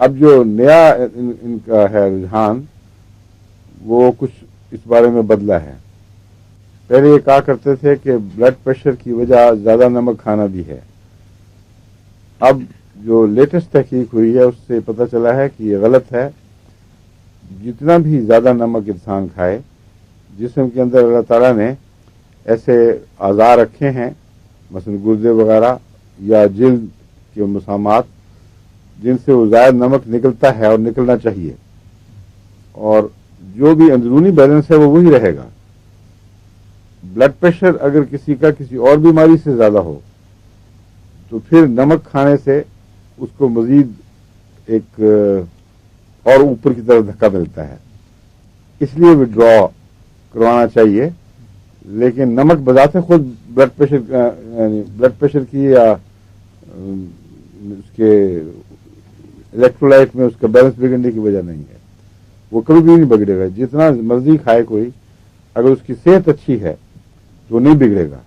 اب جو نیا ان کا ہے رجحان وہ کچھ اس بارے میں بدلا ہے. پہلے یہ کہا کرتے تھے کہ بلڈ پریشر کی وجہ زیادہ نمک کھانا بھی ہے. اب جو لیٹسٹ تحقیق ہوئی ہے اس سے پتہ چلا ہے کہ یہ غلط ہے. جتنا بھی زیادہ نمک انسان کھائے، جسم کے اندر اللہ تعالیٰ نے ایسے اعضاء رکھے ہیں مثلا گردے وغیرہ یا جلد کے مسامات جن سے وہ زائد نمک نکلتا ہے اور نکلنا چاہیے، اور جو بھی اندرونی بیلنس ہے وہ وہی رہے گا. بلڈ پریشر اگر کسی کا کسی اور بیماری سے زیادہ ہو تو پھر نمک کھانے سے اس کو مزید ایک اور اوپر کی طرف دھکا ملتا ہے. اس لیے وڈرا کروانا چاہیے. لیکن نمک بذات خود بلڈ پریشر کی یا اس کے الیکٹرولائٹ میں اس کا بیلنس بگڑنے کی وجہ نہیں ہے. وہ کبھی بھی نہیں بگڑے گا. جتنا مرضی کھائے کوئی، اگر اس کی صحت اچھی ہے تو نہیں بگڑے گا.